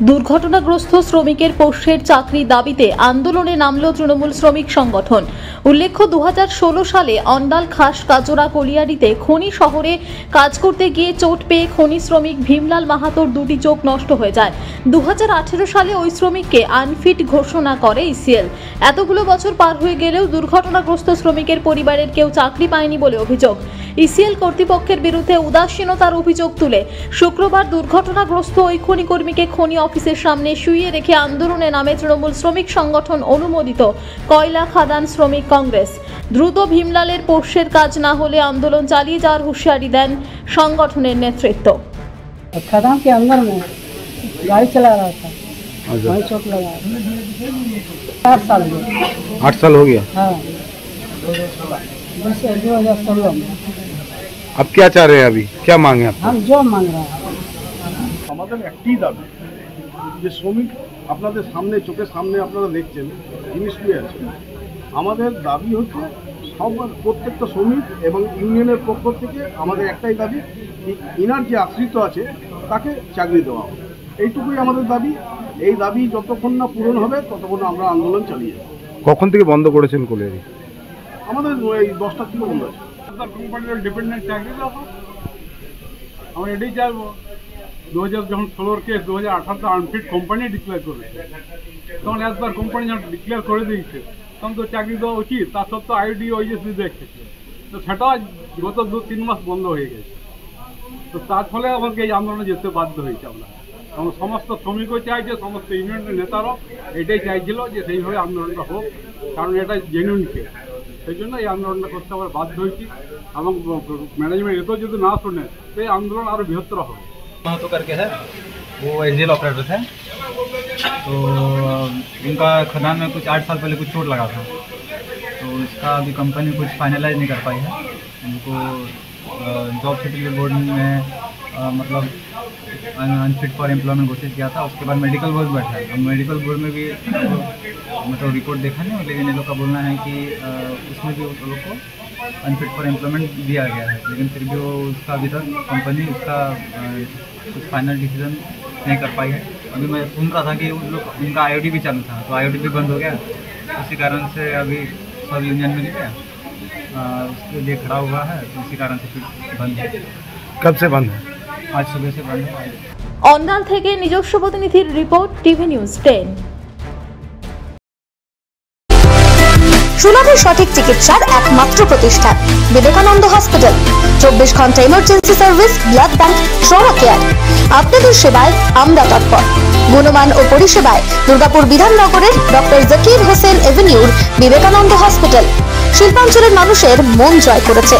দুর্ঘটনাগ্রস্ত শ্রমিকের পোষ্যের চাকরি দাবিতে আন্দোলনে নামল তৃণমূল শ্রমিক সংগঠন। উল্লেখ্য 2016 সালে অন্ডাল খাস কাজরা কলিয়ারিতে খনি শহরে কাজ করতে গিয়ে চোট পেয়ে খনি শ্রমিক ভীমলাল মাহাতোর দুটি চোখ নষ্ট হয়ে যায়। 2018 সালে ওই শ্রমিককে আনফিট ঘোষণা করে ইসিএল। এতগুলো বছর পার হয়ে গেলেও দুর্ঘটনাগ্রস্ত শ্রমিকের পরিবারের কেউ চাকরি পায়নি বলে অভিযোগ। ইসিএল কর্তৃপক্ষের বিরুদ্ধে উদাসীনতার অভিযোগ তুলে শুক্রবার দুর্ঘটনাগ্রস্ত ওই খনি কর্মীকে খনি অফিসের সামনে শুইয়ে রেখে আন্দোলনে নামে তৃণমূল শ্রমিক সংগঠন অনুমোদিত কয়লা খাদান শ্রমিক কংগ্রেস। দ্রুত ভীমলালের পোষ্যের কাজ না হলে আন্দোলন চালিয়ে যাওয়ার হুঁশিয়ারি দেন সংগঠনের নেতৃত্ব। खदान के अंदर में गाड़ी चला रहा था, वहीं चोट लगा। 8 साल हो गया। 8 साल हो गया। हाँ, 2016 में। अब क्या चाह रहे हैं, अभी क्या मांगे आप? हम जो मांग रहे हैं আমাদের একটি দাবি যে শ্রমিক আপনাদের সামনে চোখের সামনে আপনারা দেখছেন জিনিসগুলি আছে। আমাদের দাবি হচ্ছে প্রত্যেকটা শ্রমিক এবং ইউনিয়নের পক্ষ থেকে আমাদের একটাই দাবি, ইনার যে আশ্রিত আছে তাকে চাকরি দেওয়া হবে। এইটুকুই আমাদের দাবি। এই দাবি যতক্ষণ না পূরণ হবে ততক্ষণ আমরা আন্দোলন চালিয়ে যাব। কখন থেকে বন্ধ করেছেন কলিয়ারি? আমাদের এই 10টা থেকে বন্ধ আছে। কোম্পানির ডিপেন্ডেন্ট চাকরি দেওয়া আমরা এটাই চাইবো। 2016 কেস 2018 আনফিট কোম্পানি ডিক্লেয়ার করেছে, তখন একবার কোম্পানি যখন ডিক্লেয়ার করে দিয়েছে তখন তো চাকরি দেওয়া উচিত। তার সত্ত্বেও আইডি ওইএসবি দেখেছে, তো সেটা গত 2-3 মাস বন্ধ হয়ে গেছে। তো তার ফলে আমাকে এই আন্দোলনে যেতে বাধ্য হয়েছে। আমরা সমস্ত শ্রমিকও চাইছে, সমস্ত ইউনিয়নের নেতারাও এটাই চাইছিল যে সেইভাবে আন্দোলনটা হোক, কারণ এটা জেনুইন কেস। সেই জন্য এই আন্দোলনটা করতে আমরা বাধ্য হয়েছি এবং ম্যানেজমেন্ট এত যদি না শোনে তো এই আন্দোলন আরও বৃহত্তর হবে। महतो करके है, वो एजेल ऑपरेटर थे। तो इनका खदान में कुछ 8 साल पहले कुछ चोट लगा था, तो इसका अभी कंपनी कुछ फाइनलाइज नहीं कर पाई है। उनको जॉब सर्टिफिकेट बोर्ड में मतलब अनफिट फॉर एम्प्लॉयमेंट घोषित किया था। उसके बाद मेडिकल बोर्ड बैठा है। अब मेडिकल बोर्ड में भी मतलब रिपोर्ट देखा नहीं, लेकिन इन लोग का बोलना है कि उसमें भी उन लोग को अनफिट फॉर एम्प्लॉयमेंट दिया गया है, लेकिन फिर भी वो उसका अभी तक कंपनी उसका कुछ फाइनल डिसीजन नहीं कर पाई है। अभी मैं सुन रहा था कि उन लोग उनका आईओडी भी चालू था, तो आईओडी भी बंद हो गया। उसी कारण से अभी सब यूनियन मिल गया, उसके लिए खड़ा हुआ है, तो इसी कारण से फिर बंद है। कब से बंद है? आज सुबह से बंद है। অন্ডাল থেকে নিজস্ব প্রতিনিধির রিপোর্ট, টিভি নিউজ 10। সুলভ সঠিক চিকিৎসার একমাত্র প্রতিষ্ঠান বিবেকানন্দ হসপিটাল। 24 ঘন্টা emergency service, blood bank, trauma care. আপনাদের সেবায় আমরা তৎপর। গুণমান ও পরিষেবায় দুর্গাপুর বিধাননগরের ডক্টর জাকির হোসেন এভিনিউর বিবেকানন্দ হসপিটাল শিল্পাঞ্চলের মানুষের মন জয় করেছে।